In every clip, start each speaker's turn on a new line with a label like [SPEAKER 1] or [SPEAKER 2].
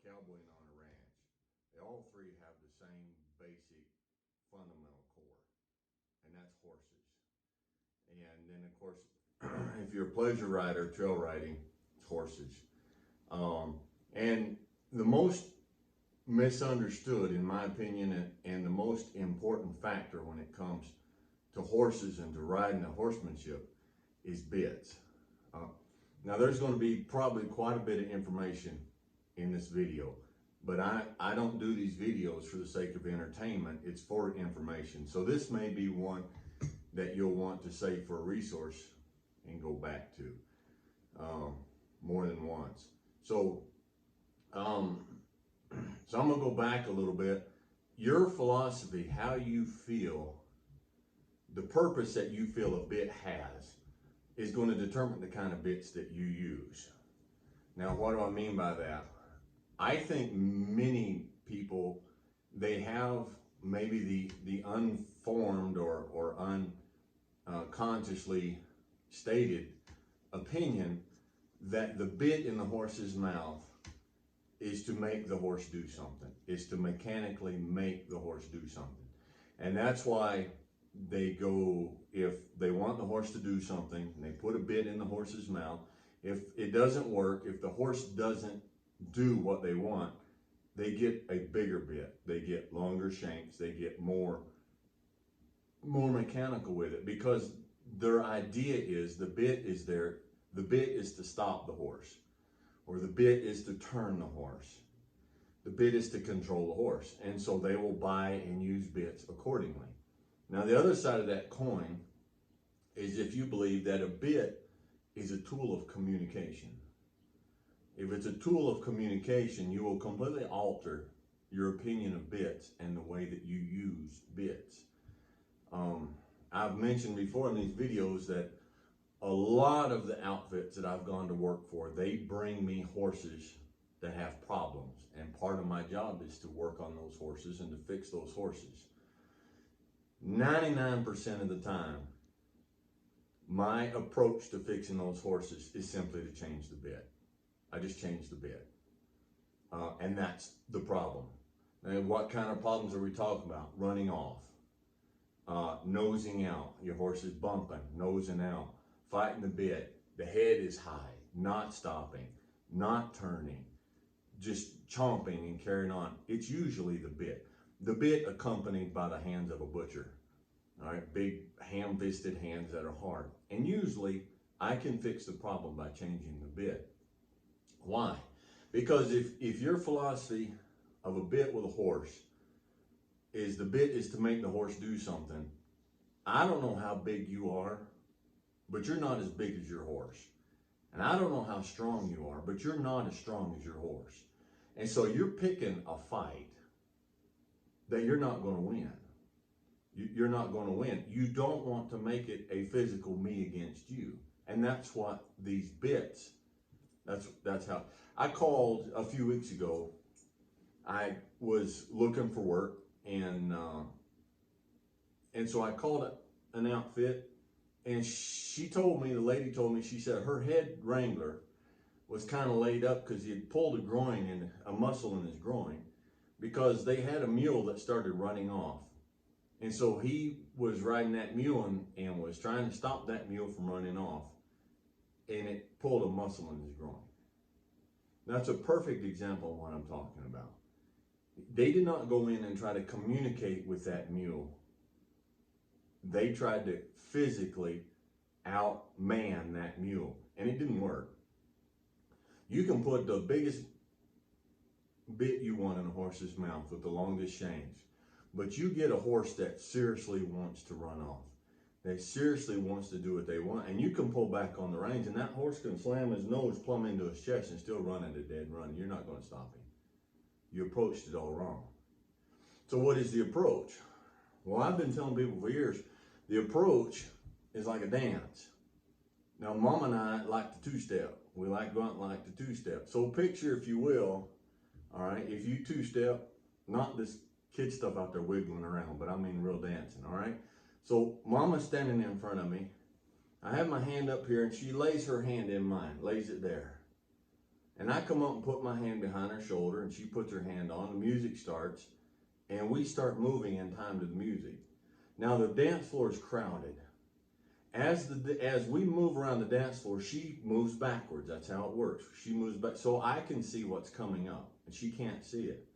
[SPEAKER 1] cowboying on a ranch, they all three have the same basic fundamental core, and that's horses. And then of course, if you're a pleasure rider, trail riding, it's horses. And the most misunderstood, in my opinion, and the most important factor when it comes to horses and to riding and horsemanship is bits. Now there's going to be probably quite a bit of information in this video, but I don't do these videos for the sake of entertainment. It's for information. So this may be one that you'll want to save for a resource and go back to more than once. So I'm gonna go back a little bit. Your philosophy, how you feel, the purpose that you feel a bit has, is going to determine the kind of bits that you use. Now, what do I mean by that? I think many people, they have maybe the unformed or unconsciously stated opinion that the bit in the horse's mouth is to make the horse do something, is to mechanically make the horse do something. And that's why they go, if they want the horse to do something, and they put a bit in the horse's mouth. If it doesn't work, if the horse doesn't do what they want, they get a bigger bit. They get longer shanks, they get more mechanical with it, because their idea is the bit is there, the bit is to stop the horse, or the bit is to turn the horse. The bit is to control the horse. And so they will buy and use bits accordingly. Now, the other side of that coin is if you believe that a bit is a tool of communication. If it's a tool of communication, you will completely alter your opinion of bits and the way that you use bits. I've mentioned before in these videos that a lot of the outfits that I've gone to work for, they bring me horses that have problems. And part of my job is to work on those horses and to fix those horses. 99% of the time, my approach to fixing those horses is simply to change the bit. I just change the bit. And that's the problem. And what kind of problems are we talking about? Running off, nosing out, your horse is bumping, nosing out, fighting the bit, the head is high, not stopping, not turning, just chomping and carrying on. It's usually the bit. The bit accompanied by the hands of a butcher. All right, big ham-fisted hands that are hard. And usually I can fix the problem by changing the bit. Why? Because if your philosophy of a bit with a horse is the bit is to make the horse do something, I don't know how big you are, but you're not as big as your horse. And I don't know how strong you are, but you're not as strong as your horse. And so you're picking a fight that you're not going to win. You're not going to win. You don't want to make it a physical me against you. And that's what these bits, that's how. I called a few weeks ago. I was looking for work, and so I called an outfit, and she told me, the lady told me, she said her head wrangler was kind of laid up because he had pulled a muscle in his groin, because they had a mule that started running off. And so he was riding that mule and was trying to stop that mule from running off, and it pulled a muscle in his groin. That's a perfect example of what I'm talking about. They did not go in and try to communicate with that mule. They tried to physically outman that mule, and it didn't work. You can put the biggest bit you want in a horse's mouth with the longest shanks, but you get a horse that seriously wants to run off, that seriously wants to do what they want, and you can pull back on the reins, and that horse can slam his nose plumb into his chest and still run at a dead run. You're not going to stop him. You approached it all wrong. So what is the approach? Well, I've been telling people for years, the approach is like a dance. Now, Mom and I like the two-step. We like going like the two-step. So picture, if you will, all right, if you two-step, not this kid stuff out there wiggling around, but I mean real dancing, all right? So Mama's standing in front of me. I have my hand up here, and she lays her hand in mine, lays it there. And I come up and put my hand behind her shoulder, and she puts her hand on, the music starts, and we start moving in time to the music. Now the dance floor is crowded. As we move around the dance floor, she moves backwards. That's how it works. She moves back, so I can see what's coming up, and she can't see it.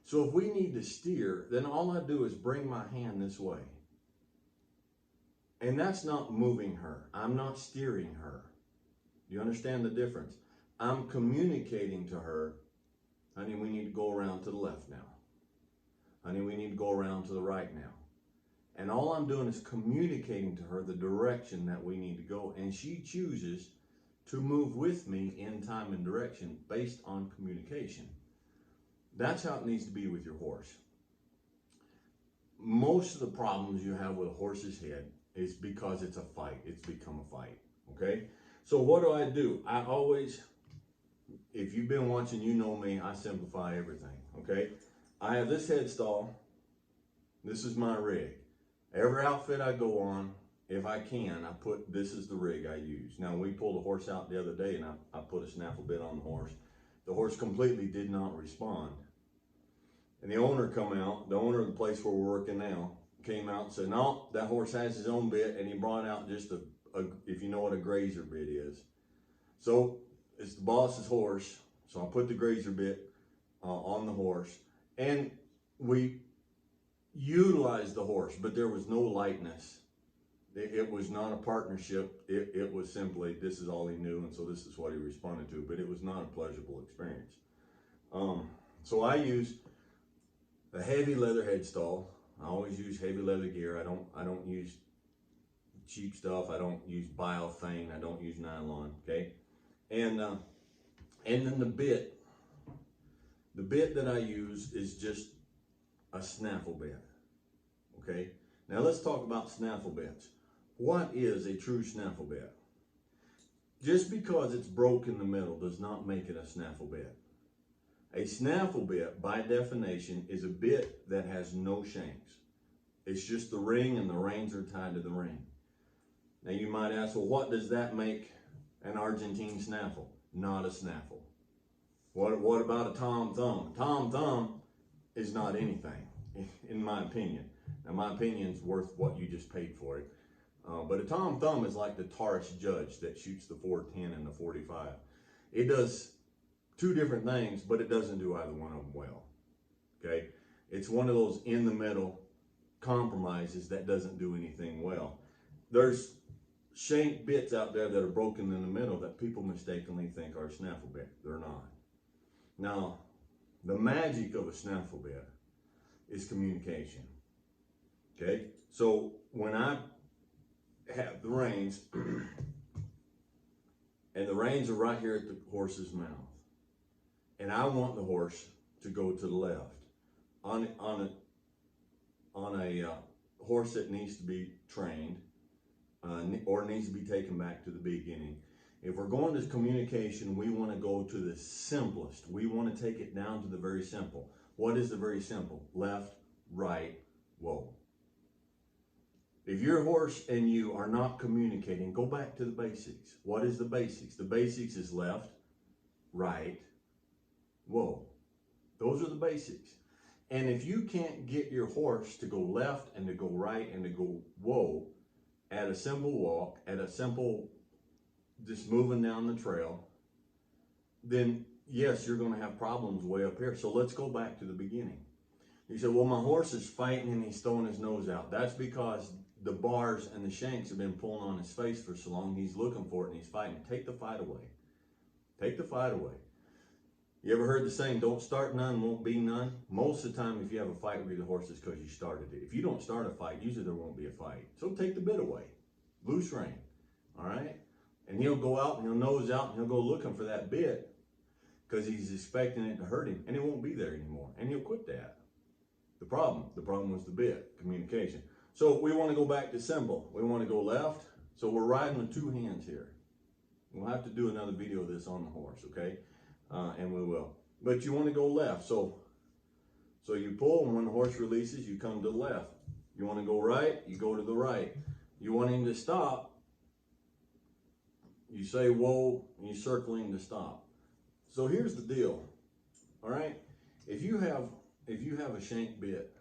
[SPEAKER 1] So if we need to steer, then all I do is bring my hand this way. And that's not moving her. I'm not steering her. Do you understand the difference? I'm communicating to her, honey, we need to go around to the left now. Honey, we need to go around to the right now. And all I'm doing is communicating to her the direction that we need to go. And she chooses to move with me in time and direction based on communication. That's how it needs to be with your horse. Most of the problems you have with a horse's head is because it's a fight. It's become a fight, okay? So what do? I always, if you've been watching, you know me, I simplify everything, okay? I have this head stall. This is my rig. Every outfit I go on, if I can, this is the rig I use. Now, we pulled a horse out the other day, and I put a snaffle bit on the horse. The horse completely did not respond. And the owner the owner of the place where we're working now, came out and said, no, that horse has his own bit, and he brought out just if you know what a grazer bit is. So it's the boss's horse, so I put the grazer bit on the horse, and we utilized the horse, but there was no lightness. It was not a partnership. It was simply, this is all he knew, and so this is what he responded to, but it was not a pleasurable experience. So I use a heavy leather headstall. I always use heavy leather gear. I don't use cheap stuff. I don't use biothane. I don't use nylon. Okay, and then the bit that I use is just a snaffle bit. Okay, now let's talk about snaffle bits. What is a true snaffle bit? Just because it's broke in the middle does not make it a snaffle bit. A snaffle bit, by definition, is a bit that has no shanks. It's just the ring, and the reins are tied to the ring. Now you might ask, well, what does that make an Argentine snaffle? Not a snaffle. What about a Tom Thumb? Tom Thumb is not anything, in my opinion. Now my opinion is worth what you just paid for it. But a Tom Thumb is like the Taurus Judge that shoots the 410 and the 45. It does two different things, but it doesn't do either one of them well. Okay? It's one of those in the middle compromises that doesn't do anything well. There's Shank Bits out there that are broken in the middle that people mistakenly think are a snaffle bit. They're not. Now, the magic of a snaffle bit is communication. Okay? So when I have the reins, and the reins are right here at the horse's mouth, and I want the horse to go to the left on a horse that needs to be trained or needs to be taken back to the beginning. If we're going to communication, we want to go to the simplest. We want to take it down to the very simple. What is the very simple? Left, right, whoa. If your horse and you are not communicating, go back to the basics. What is the basics? The basics is left, right, whoa. Those are the basics. And if you can't get your horse to go left and to go right and to go whoa at a simple walk, at a simple just moving down the trail, then yes, you're going to have problems way up here. So let's go back to the beginning. You said, well, my horse is fighting and he's throwing his nose out. That's because the bars and the shanks have been pulling on his face for so long. He's looking for it and he's fighting. Take the fight away. Take the fight away. You ever heard the saying, don't start none, won't be none? Most of the time, if you have a fight with the horse, it's because you started it. If you don't start a fight, usually there won't be a fight. So take the bit away. Loose rein. All right? And he'll go out and he'll nose out and he'll go looking for that bit because he's expecting it to hurt him, and it won't be there anymore. And he'll quit that. The problem was the bit, communication. So we want to go back to simple. We want to go left. So we're riding with two hands here. We'll have to do another video of this on the horse, okay? And we will. But you want to go left. So you pull, and when the horse releases, you come to the left. You want to go right, you go to the right. You want him to stop, you say whoa, and you circle him to stop. So here's the deal. All right. If you have a shank bit,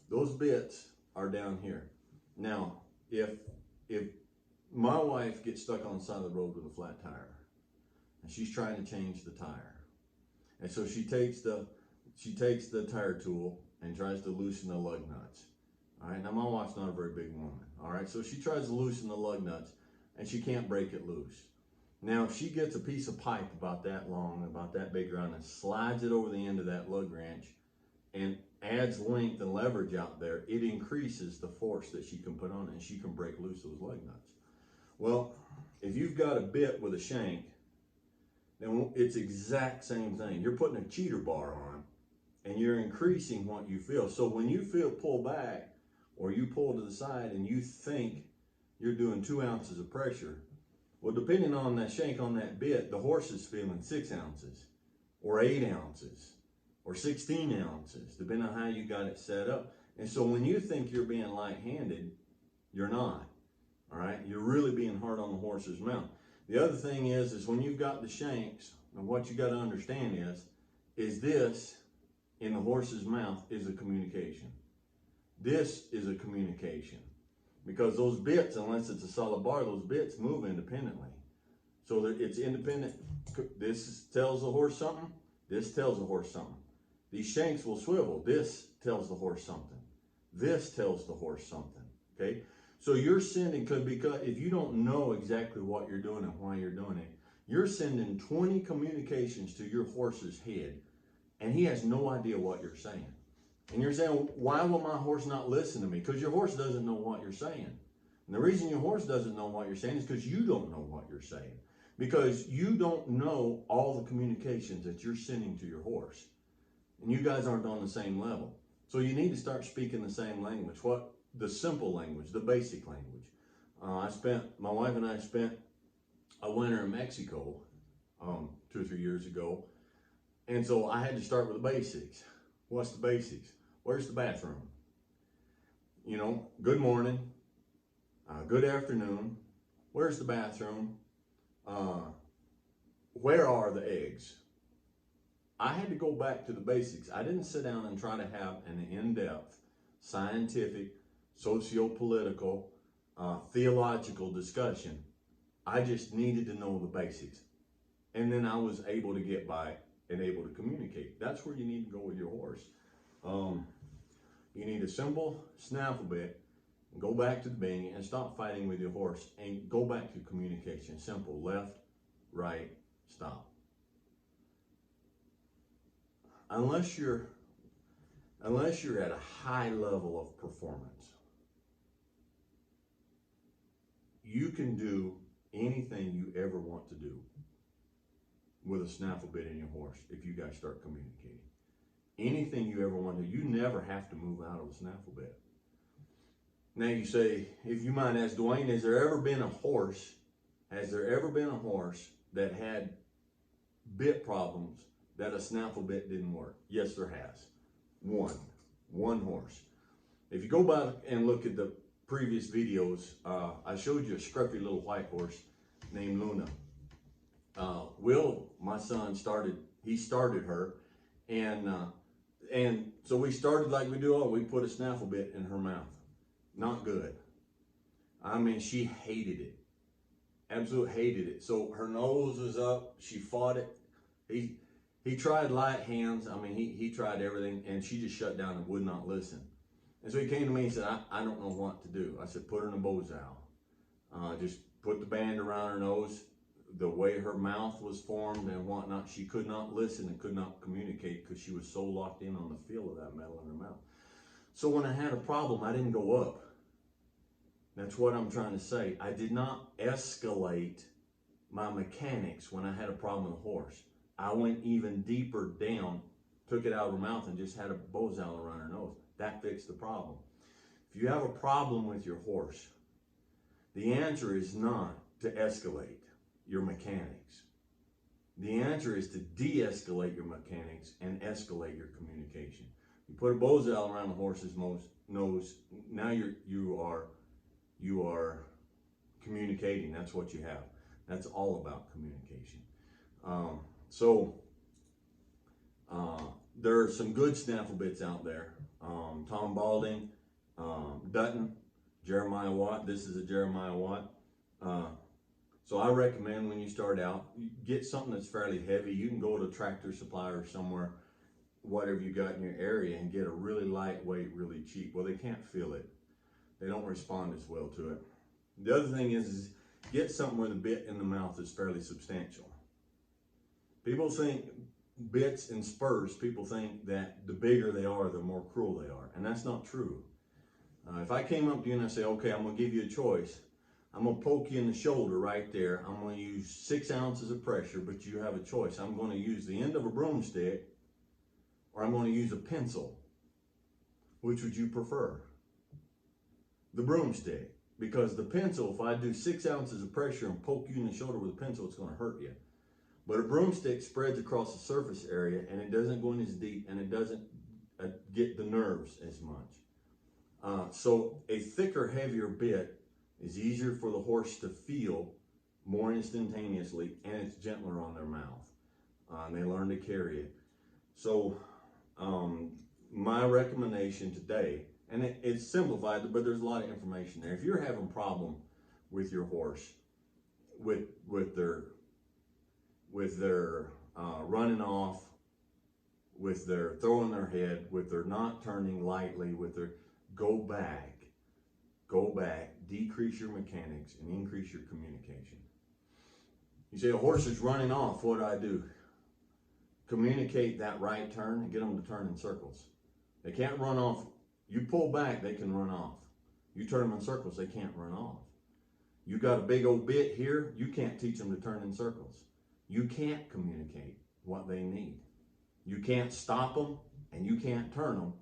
[SPEAKER 1] those bits are down here. Now, if my wife gets stuck on the side of the road with a flat tire and she's trying to change the tire, and so she takes the tire tool and tries to loosen the lug nuts. All right, now my wife's not a very big woman. All right, so she tries to loosen the lug nuts and she can't break it loose. Now, if she gets a piece of pipe about that long, about that big around, and slides it over the end of that lug wrench and adds length and leverage out there, it increases the force that she can put on it, and she can break loose those lug nuts. Well, if you've got a bit with a shank, then it's exact same thing. You're putting a cheater bar on, and you're increasing what you feel. So when you feel pull back, or you pull to the side, and you think you're doing 2 ounces of pressure, well, depending on that shank on that bit, the horse is feeling 6 ounces, or 8 ounces, or 16 ounces, depending on how you got it set up. And so when you think you're being light-handed, you're not. All right, you're really being hard on the horse's mouth. The other thing is when you've got the shanks, and what you got to understand is this in the horse's mouth is a communication. This is a communication, because those bits, unless it's a solid bar, those bits move independently. So that it's independent. This tells the horse something. This tells the horse something. These shanks will swivel. This tells the horse something. This tells the horse something. Okay. So you're sending, because if you don't know exactly what you're doing and why you're doing it, you're sending 20 communications to your horse's head, and he has no idea what you're saying. And you're saying, why will my horse not listen to me? Because your horse doesn't know what you're saying. And the reason your horse doesn't know what you're saying is because you don't know what you're saying. Because you don't know all the communications that you're sending to your horse. And you guys aren't on the same level. So you need to start speaking the same language. The simple language, the basic language. My wife and I spent a winter in Mexico 2 or 3 years ago. And so I had to start with the basics. What's the basics? Where's the bathroom? You know, good morning, good afternoon. Where's the bathroom? Where are the eggs? I had to go back to the basics. I didn't sit down and try to have an in-depth, scientific, socio-political, theological discussion. I just needed to know the basics. And then I was able to get by and able to communicate. That's where you need to go with your horse. You need a simple snaffle bit, and go back to the beginning and stop fighting with your horse and go back to communication. Simple, left, right, stop. Unless you're at a high level of performance, you can do anything you ever want to do with a snaffle bit in your horse if you guys start communicating. Anything you ever want to do, you never have to move out of a snaffle bit. Now you say, if you might ask Dwayne, has there ever been a horse that had bit problems that a snaffle bit didn't work? Yes, there has. One horse. If you go back and look at the previous videos, I showed you a scruffy little white horse named Luna. Will, my son, started her, and so we started like we do we put a snaffle bit in her mouth. Not good. I mean, she hated it. Absolutely hated it. So her nose was up, she fought it. He tried light hands, I mean, he tried everything, and she just shut down and would not listen. And so he came to me and said, I don't know what to do. I said, put her in a Bozal. Just put the band around her nose. The way her mouth was formed and whatnot, she could not listen and could not communicate because she was so locked in on the feel of that metal in her mouth. So when I had a problem, I didn't go up. That's what I'm trying to say. I did not escalate my mechanics when I had a problem with a horse. I went even deeper down, took it out of her mouth and just had a Bozal around her nose. That fixed the problem. If you have a problem with your horse, the answer is not to escalate your mechanics. The answer is to de-escalate your mechanics and escalate your communication. You put a Bozal around the horse's nose, now you are communicating. That's what you have. That's all about communication. So there are some good snaffle bits out there. Tom Balding, Dutton, Jeremiah Watt. This is a Jeremiah Watt. So I recommend when you start out, you get something that's fairly heavy. You can go to Tractor Supply or somewhere, whatever you got in your area, and get a really lightweight, really cheap. Well, they can't feel it. They don't respond as well to it. The other thing is get something with a bit in the mouth that's fairly substantial. People think bits and spurs, people think that the bigger they are, the more cruel they are. And that's not true. If I came up to you and I say, okay, I'm gonna give you a choice. I'm gonna poke you in the shoulder right there. I'm gonna use 6 ounces of pressure, but you have a choice. I'm gonna use the end of a broomstick, or I'm gonna use a pencil. Which would you prefer? The broomstick. Because the pencil, if I do 6 ounces of pressure and poke you in the shoulder with a pencil, it's gonna hurt you. But a broomstick spreads across the surface area, and it doesn't go in as deep, and it doesn't get the nerves as much. So a thicker, heavier bit is easier for the horse to feel more instantaneously, and it's gentler on their mouth. And they learn to carry it. So my recommendation today, and it's simplified, but there's a lot of information there. If you're having a problem with your horse, with their running off, with their throwing their head, with their not turning lightly, with their go back, decrease your mechanics and increase your communication. You say a horse is running off, what do? Communicate that right turn and get them to turn in circles. They can't run off. You pull back, they can run off. You turn them in circles, they can't run off. You got a big old bit here, you can't teach them to turn in circles. You can't communicate what they need. You can't stop them and you can't turn them,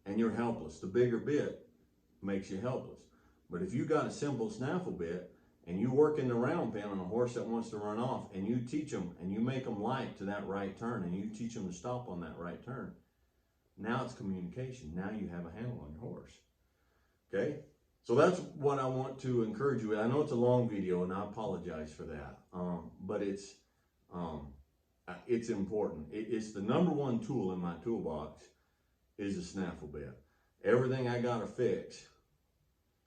[SPEAKER 1] and you're helpless. The bigger bit makes you helpless. But if you got a simple snaffle bit and you work in the round pen on a horse that wants to run off, and you teach them and you make them light to that right turn, and you teach them to stop on that right turn, now it's communication. Now you have a handle on your horse. Okay? So that's what I want to encourage you with. I know it's a long video, and I apologize for that. But it's important. It's the number one tool in my toolbox is a snaffle bit. Everything I gotta fix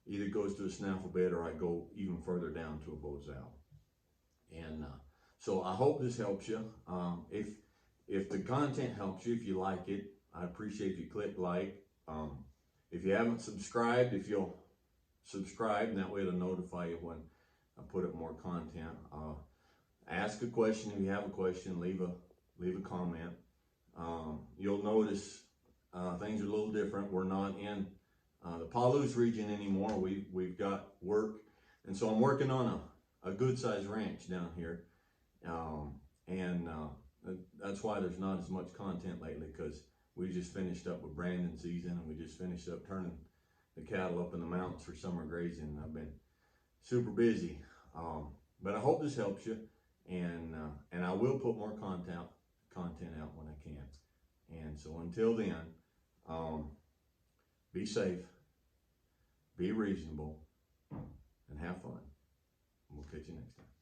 [SPEAKER 1] either goes to a snaffle bit, or I go even further down to a Bozell. And so I hope this helps you. If the content helps you, if you like it, I appreciate if you click like. If you haven't subscribed, if you'll subscribe, and that way it'll notify you when I put up more content. Ask a question if you have a question. Leave a comment. You'll notice things are a little different. We're not in the Palouse region anymore. We've got work, and so I'm working on a good sized ranch down here, and that's why there's not as much content lately, because we just finished up with branding season, and we just finished up turning the cattle up in the mountains for summer grazing. I've been super busy, but I hope this helps you, and I will put more content out when I can. And so until then, be safe, be reasonable, and have fun. We'll catch you next time.